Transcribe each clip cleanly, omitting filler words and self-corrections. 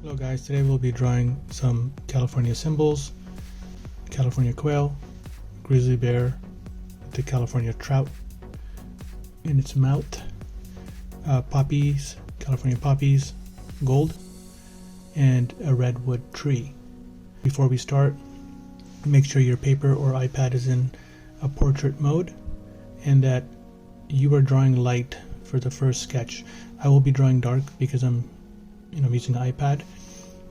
Hello guys, today we'll be drawing some California symbols: California quail, grizzly bear, the California trout in its mouth, poppies, California poppies, gold, and a redwood tree. Before we start, make sure your paper or iPad is in a portrait mode and that you are drawing light for the first sketch. I will be drawing dark because I'm using an iPad,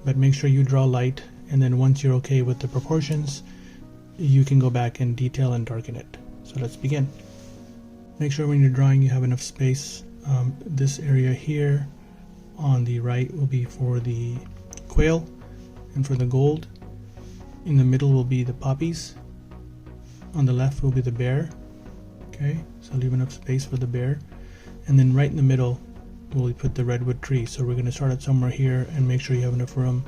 but make sure you draw light, and then once you're okay with the proportions, you can go back and detail and darken it. So let's begin. Make sure when you're drawing you have enough space. This area here on the right will be for the quail and for the gold. In the middle will be the poppies. On the left will be the bear. Okay, so leave enough space for the bear. And then right in the middle we'll put the redwood tree. So we're going to start it somewhere here and make sure you have enough room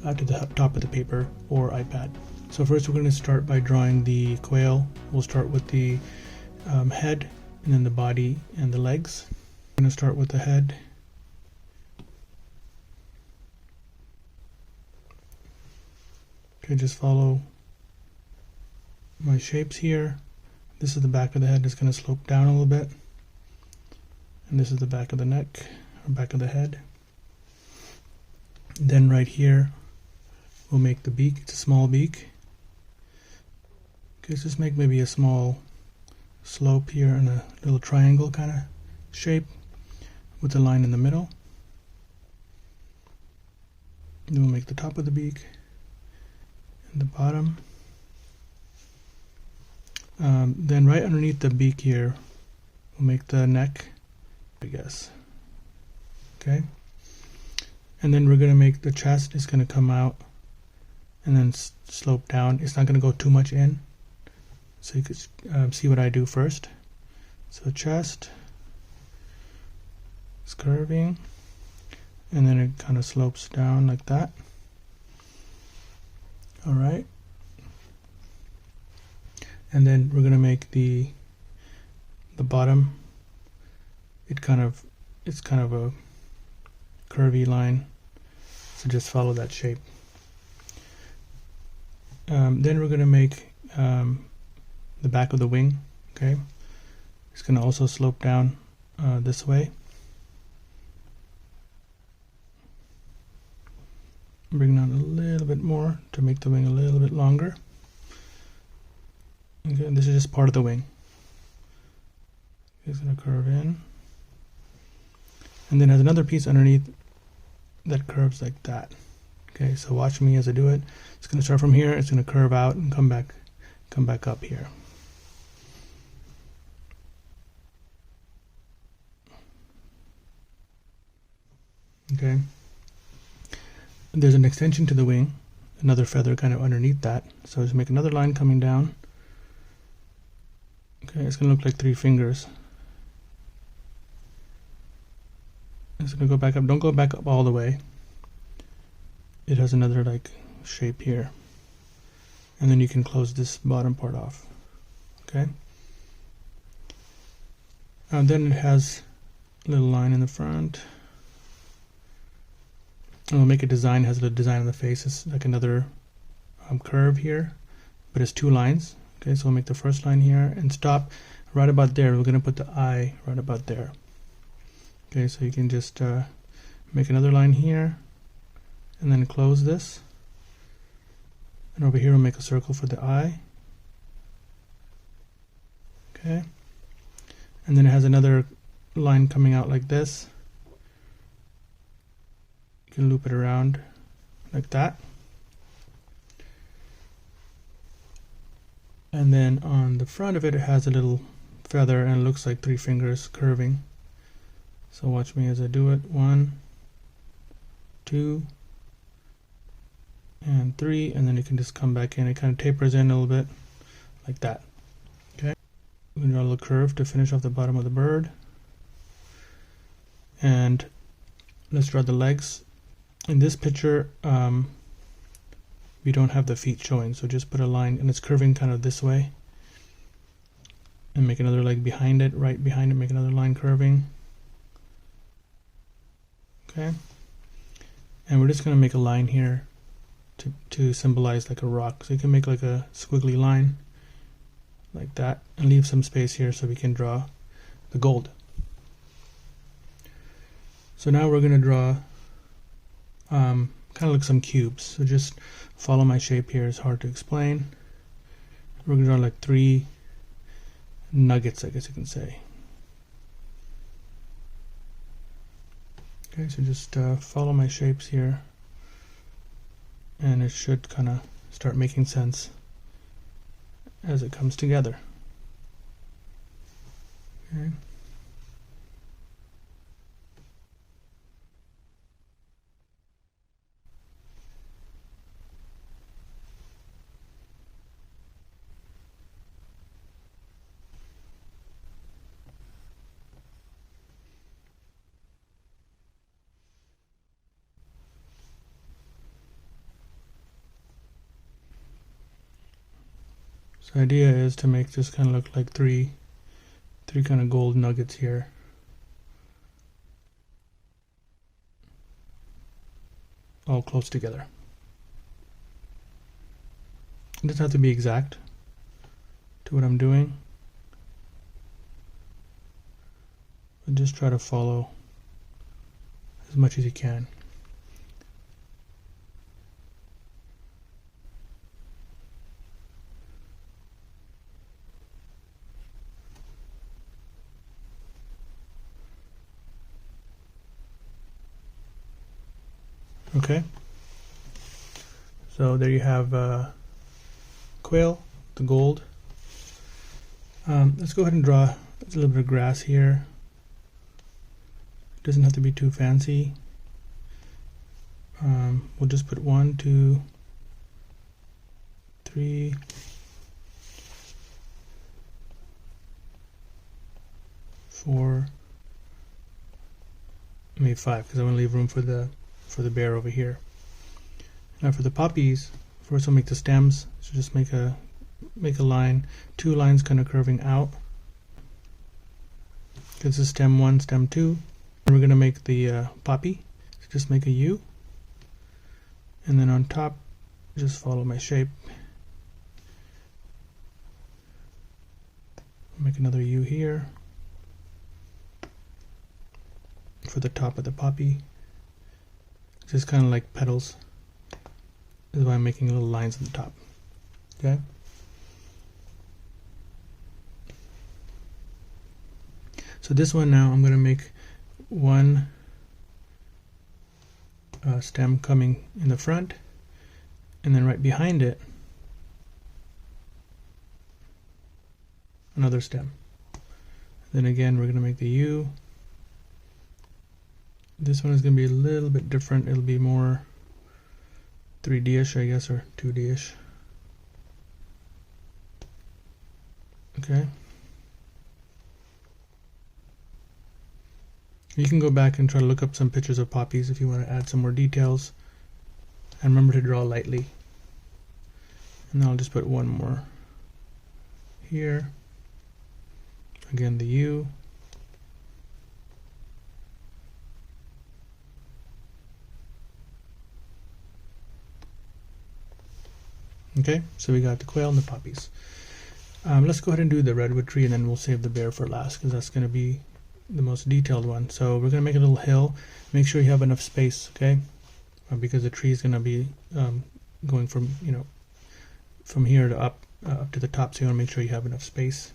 to the top of the paper or iPad. So first we're going to start by drawing the quail. We'll start with the head and then the body and the legs. I'm going to start with the head. Okay, just follow my shapes here. This is the back of the head. It's going to slope down a little bit. And this is the back of the neck, or back of the head. Then right here, we'll make the beak. It's a small beak. Okay, so just make maybe a small slope here and a little triangle kind of shape with a line in the middle. Then we'll make the top of the beak and the bottom. Then right underneath the beak here, we'll make the neck, I guess. Okay, and then we're going to make the chest. Is going to come out and then slope down. It's not going to go too much in, so you could see what I do first. So chest is curving and then it kind of slopes down like that. All right, and then we're going to make the bottom. It's kind of a curvy line, so just follow that shape. Then we're going to make the back of the wing. Okay, it's going to also slope down this way. Bring down a little bit more to make the wing a little bit longer. Okay, and this is just part of the wing. It's going to curve in. And then there's another piece underneath that curves like that. Okay, so watch me as I do it. It's going to start from here. It's going to curve out and come back up here. Okay. And there's an extension to the wing, another feather kind of underneath that. So just make another line coming down. Okay, it's going to look like 3 fingers. It's going to go back up. Don't go back up all the way. It has another like shape here. And then you can close this bottom part off. Okay. And then it has a little line in the front. And we'll make a design. It has a little design on the face. It's like another curve here, but it's 2 lines. Okay, so we'll make the first line here and stop right about there. We're going to put the eye right about there. Okay, so you can just make another line here and then close this. And over here we'll make a circle for the eye. Okay. And then it has another line coming out like this. You can loop it around like that. And then on the front of it, it has a little feather and it looks like 3 fingers curving. So watch me as I do it. 1, 2, and 3, and then you can just come back in. It kind of tapers in a little bit, like that. Okay. We're going to draw a little curve to finish off the bottom of the bird. And let's draw the legs. In this picture, we don't have the feet showing, so just put a line, and it's curving kind of this way. And make another leg behind it, right behind it, make another line curving. Okay. And we're just going to make a line here to symbolize like a rock. So you can make like a squiggly line like that and leave some space here so we can draw the gold. So now we're going to draw kind of like some cubes. So just follow my shape here. It's hard to explain. We're going to draw like 3 nuggets, I guess you can say. Okay, so just follow my shapes here, and it should kind of start making sense as it comes together. Okay. So the idea is to make this kind of look like three kind of gold nuggets here. All close together. It doesn't have to be exact to what I'm doing, but just try to follow as much as you can. Okay, so there you have Quail, the gold. Let's go ahead and draw a little bit of grass here. It doesn't have to be too fancy. We'll just put 1, 2, 3, 4, maybe 5, because I want to leave room for the bear over here. Now for the poppies, first we'll make the stems. So just make a line, 2 lines kind of curving out. This is stem 1, stem 2. And we're going to make the poppy. So just make a U, and then on top, just follow my shape. Make another U here for the top of the poppy. Just kind of like petals. This is why I'm making little lines on the top. Okay. So this one now I'm going to make one stem coming in the front, and then right behind it another stem. Then again we're going to make the U. This one is going to be a little bit different. It'll be more 3D-ish, I guess, or 2D-ish. Okay. You can go back and try to look up some pictures of poppies if you want to add some more details. And remember to draw lightly. And then I'll just put one more here. Again, the U. Okay, so we got the quail and the poppies. Let's go ahead and do the redwood tree, and then we'll save the bear for last, because that's going to be the most detailed one. So we're going to make a little hill. Make sure you have enough space, okay? Because the tree is going to be going from from here to up to the top, so you want to make sure you have enough space.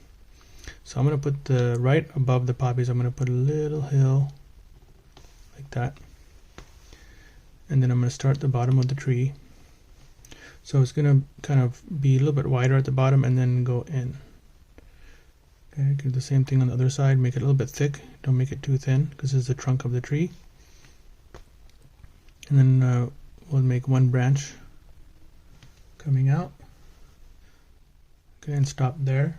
So I'm going to put right above the poppies. I'm going to put a little hill like that, and then I'm going to start the bottom of the tree. So it's going to kind of be a little bit wider at the bottom and then go in. Okay, do the same thing on the other side. Make it a little bit thick. Don't make it too thin, because this is the trunk of the tree. And then we'll make one branch coming out. Okay, and stop there.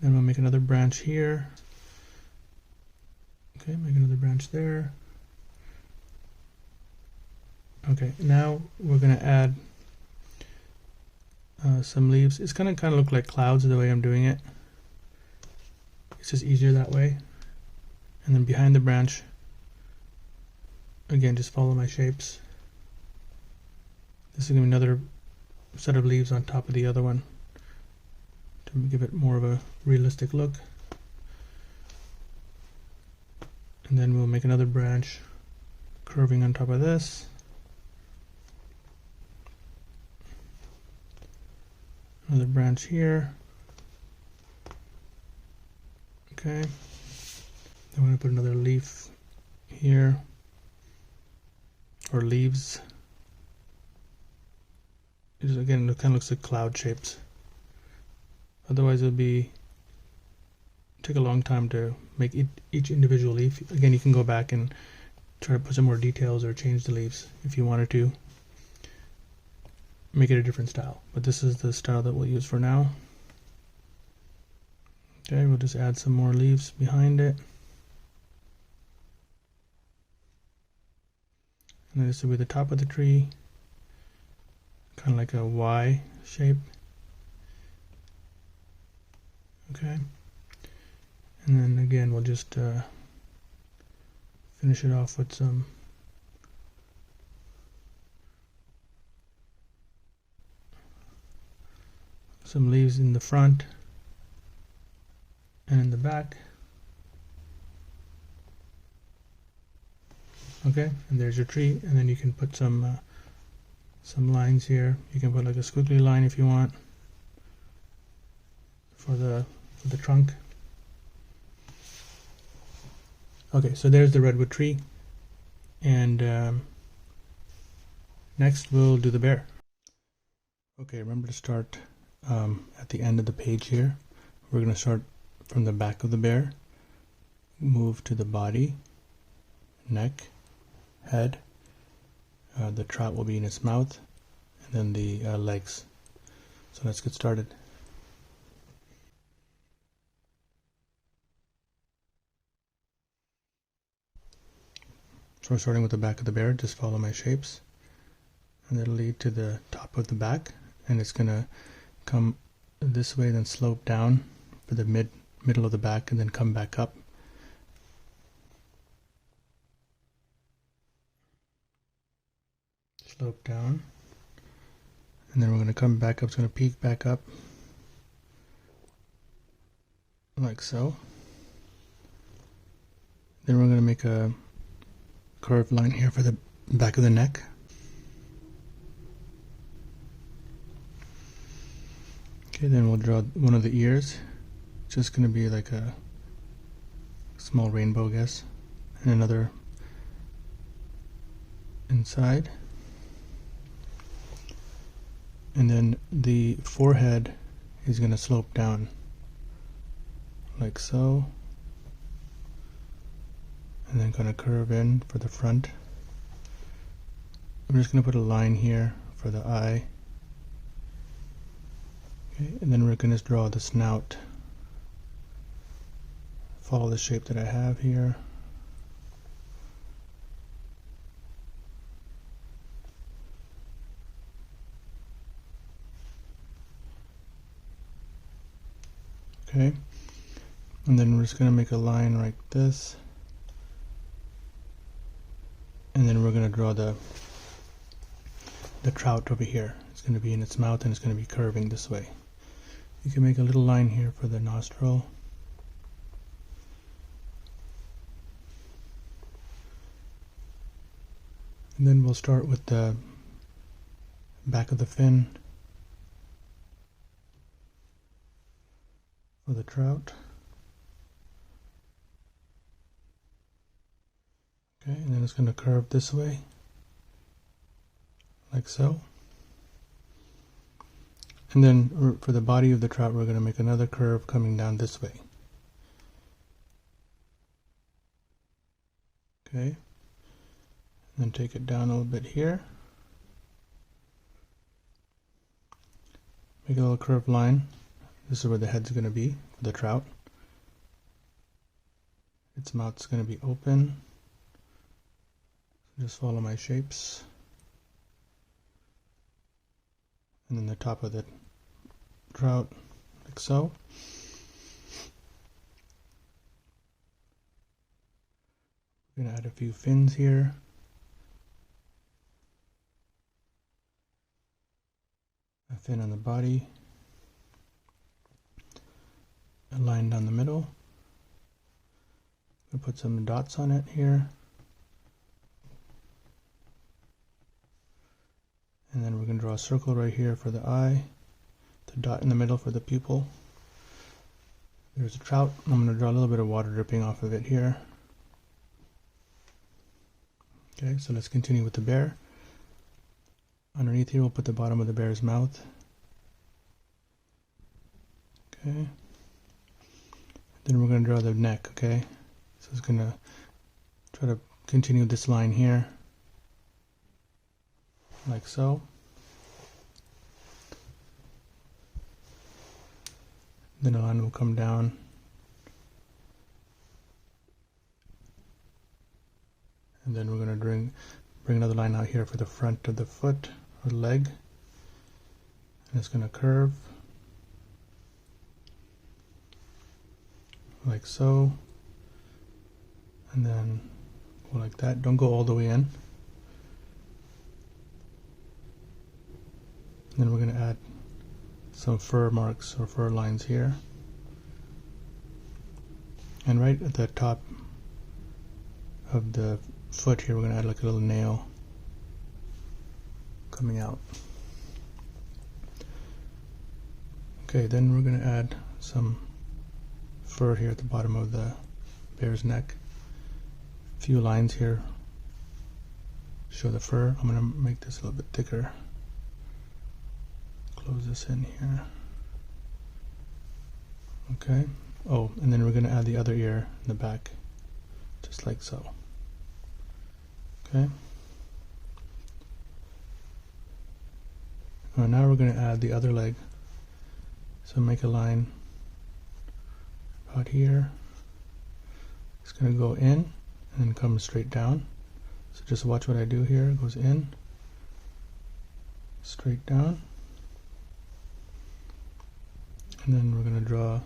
Then we'll make another branch here. Okay, make another branch there. Okay, now we're going to add some leaves. It's going to kind of look like clouds the way I'm doing it. It's just easier that way. And then behind the branch, again, just follow my shapes. This is going to be another set of leaves on top of the other one to give it more of a realistic look. And then we'll make another branch curving on top of this. Another branch here. Okay. Then we're going to put another leaf here, or leaves. Again, it kind of looks like cloud shapes. Otherwise, it'll take a long time to make each individual leaf. Again, you can go back and try to put some more details or change the leaves if you wanted to make it a different style. But this is the style that we'll use for now. Okay, we'll just add some more leaves behind it. And then this will be the top of the tree, kind of like a Y shape. Okay. And then again, we'll just finish it off with some leaves in the front and in the back. Okay, and there's your tree, and then you can put some lines here. You can put like a squiggly line if you want for the trunk. Okay, so there's the redwood tree, and next we'll do the bear. Okay, remember to start at the end of the page here. We're going to start from the back of the bear, move to the body, neck, head. The trout will be in its mouth, and then the legs. So let's get started. So we're starting with the back of the bear. Just follow my shapes, and it'll lead to the top of the back, and it's gonna come this way, then slope down for the middle of the back, and then come back up. Slope down, and then we're going to come back up. It's going to peak back up like so. Then we're going to make a curved line here for the back of the neck. Okay, then we'll draw one of the ears. It's just going to be like a small rainbow, I guess, and another inside. And then the forehead is going to slope down like so, and then kind of curve in for the front. I'm just going to put a line here for the eye. Okay, and then we're going to draw the snout. Follow the shape that I have here. Okay, and then we're just going to make a line like this, and then we're going to draw the trout over here. It's going to be in its mouth, and it's going to be curving this way. You can make a little line here for the nostril. And then we'll start with the back of the fin for the trout. Okay, and then it's going to curve this way, like so. And then for the body of the trout, we're going to make another curve coming down this way. Okay, and then take it down a little bit here. Make a little curved line. This is where the head's going to be for the trout. Its mouth's going to be open. Just follow my shapes. And then the top of the trout, like so. We're going to add a few fins here. fin on the body, a line down the middle. We'll put some dots on it here. And then we're going to draw a circle right here for the eye, the dot in the middle for the pupil. There's a trout. I'm going to draw a little bit of water dripping off of it here. Okay, so let's continue with the bear. Underneath here, we'll put the bottom of the bear's mouth. Okay. Then we're going to draw the neck, okay? So it's going to try to continue this line here, like so. Then the line will come down. And then we're going to bring another line out here for the front of the foot or leg. And it's going to curve like so. And then go like that. Don't go all the way in. And then we're going to add some fur marks or fur lines here. And right at the top of the foot here, we're going to add like a little nail coming out. Okay, then we're going to add some fur here at the bottom of the bear's neck. A few lines here show the fur. I'm going to make this a little bit thicker. Close this in here. Okay. Oh, and then we're going to add the other ear in the back, just like so. Okay. Now we're going to add the other leg. So make a line about here. It's going to go in and then come straight down. So just watch what I do here. It goes in, straight down. And then we're going to draw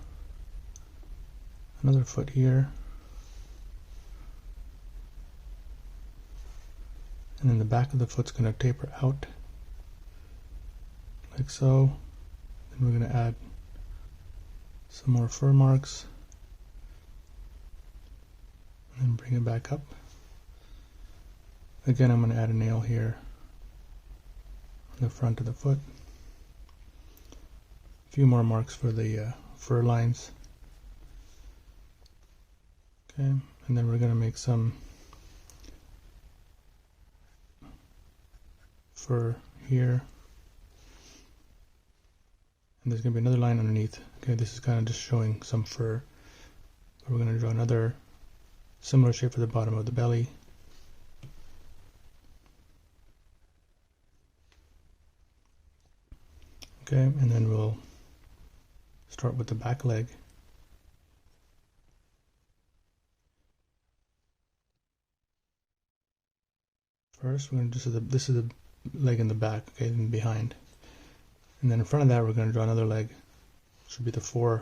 another foot here. And then the back of the foot's going to taper out like so. Then we're going to add some more fur marks and then bring it back up. Again, I'm going to add a nail here on the front of the foot. A few more marks for the fur lines. Okay, and then we're going to make some fur here. And there's going to be another line underneath. Okay, this is kind of just showing some fur. But we're going to draw another similar shape for the bottom of the belly. Okay, and then we'll start with the back leg. First, we're going to this is the leg in the back, okay, and behind. And then in front of that, we're going to draw another leg. Should be the four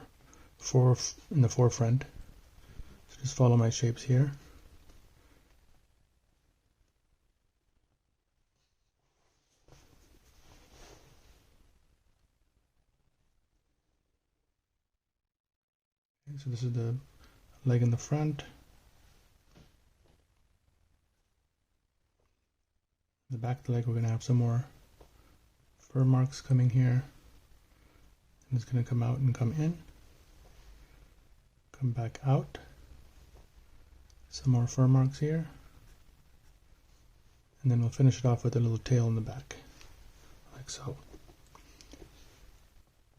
in the forefront. So just follow my shapes here. Okay, so this is the leg in the front. The back of the leg, we're going to have some more fur marks coming here. And it's going to come out and come in. Come back out. Some more fur marks here. And then we'll finish it off with a little tail in the back, like so.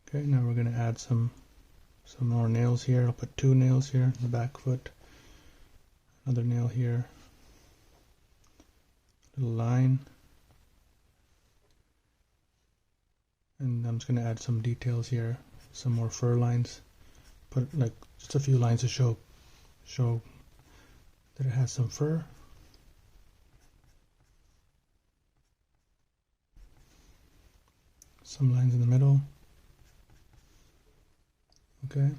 Okay, now we're going to add some more nails here. I'll put 2 nails here in the back foot. Another nail here. Little line. And I'm just going to add some details here, some more fur lines. Put like just a few lines to show that it has some fur. Some lines in the middle. Okay.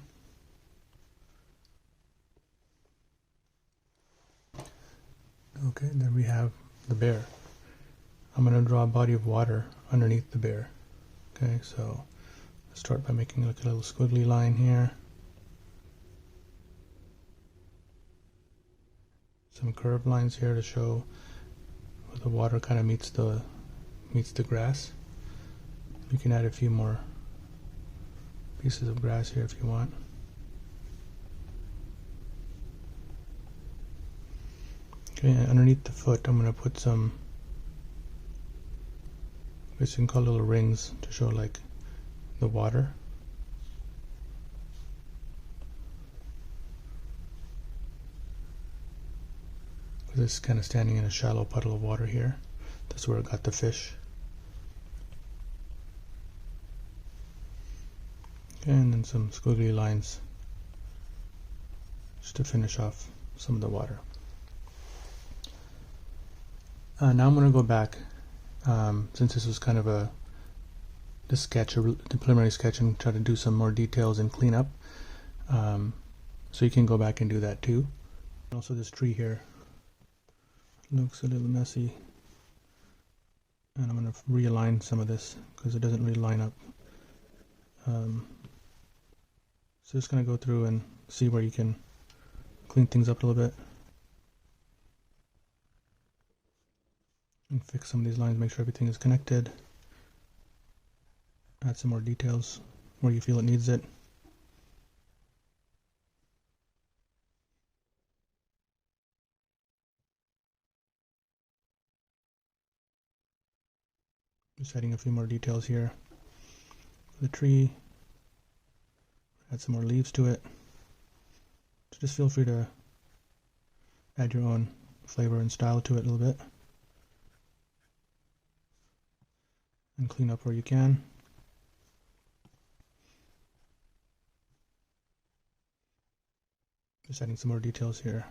Okay, then we have the bear. I'm going to draw a body of water underneath the bear. Okay, so let's start by making like a little squiggly line here. Some curved lines here to show where the water kind of meets the grass. You can add a few more pieces of grass here if you want. Okay, and underneath the foot I'm going to put some, I guess you can call little rings to show like the water. Because it's kind of standing in a shallow puddle of water here. That's where I got the fish. Okay, and then some squiggly lines just to finish off some of the water. Now I'm going to go back, since this was kind of the preliminary sketch, and try to do some more details and clean up. So you can go back and do that too. Also, this tree here looks a little messy, and I'm going to realign some of this because it doesn't really line up. So just going to go through and see where you can clean things up a little bit and fix some of these lines, make sure everything is connected. Add some more details where you feel it needs it. Just adding a few more details here. The tree, add some more leaves to it. So just feel free to add your own flavor and style to it a little bit. And clean up where you can. Just adding some more details here.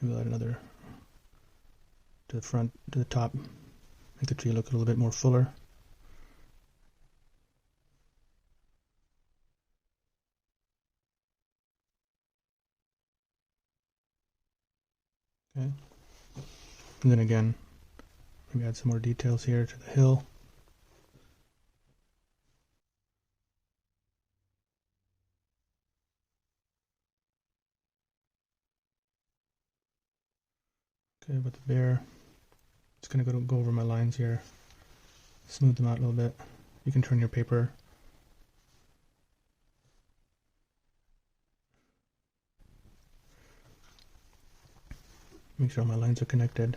Maybe we'll add another to the front, to the top. Make the tree look a little bit more fuller. Okay. And then again, maybe add some more details here to the hill. Okay, with the bear, just going to go over my lines here, smooth them out a little bit. You can turn your paper. Make sure all my lines are connected.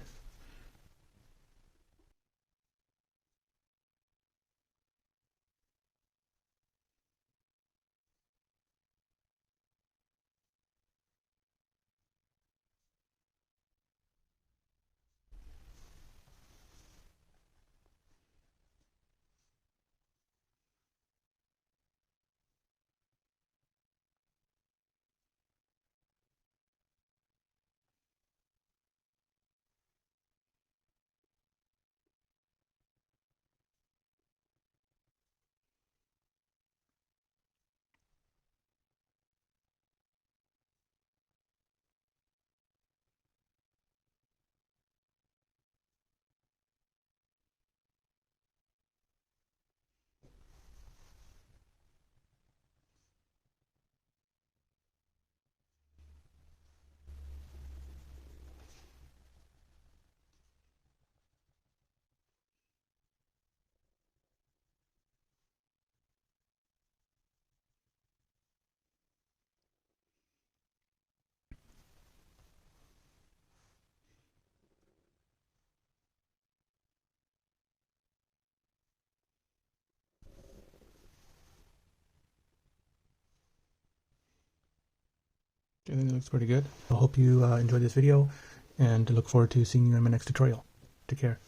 I think it looks pretty good. I hope you enjoyed this video, and look forward to seeing you in my next tutorial. Take care.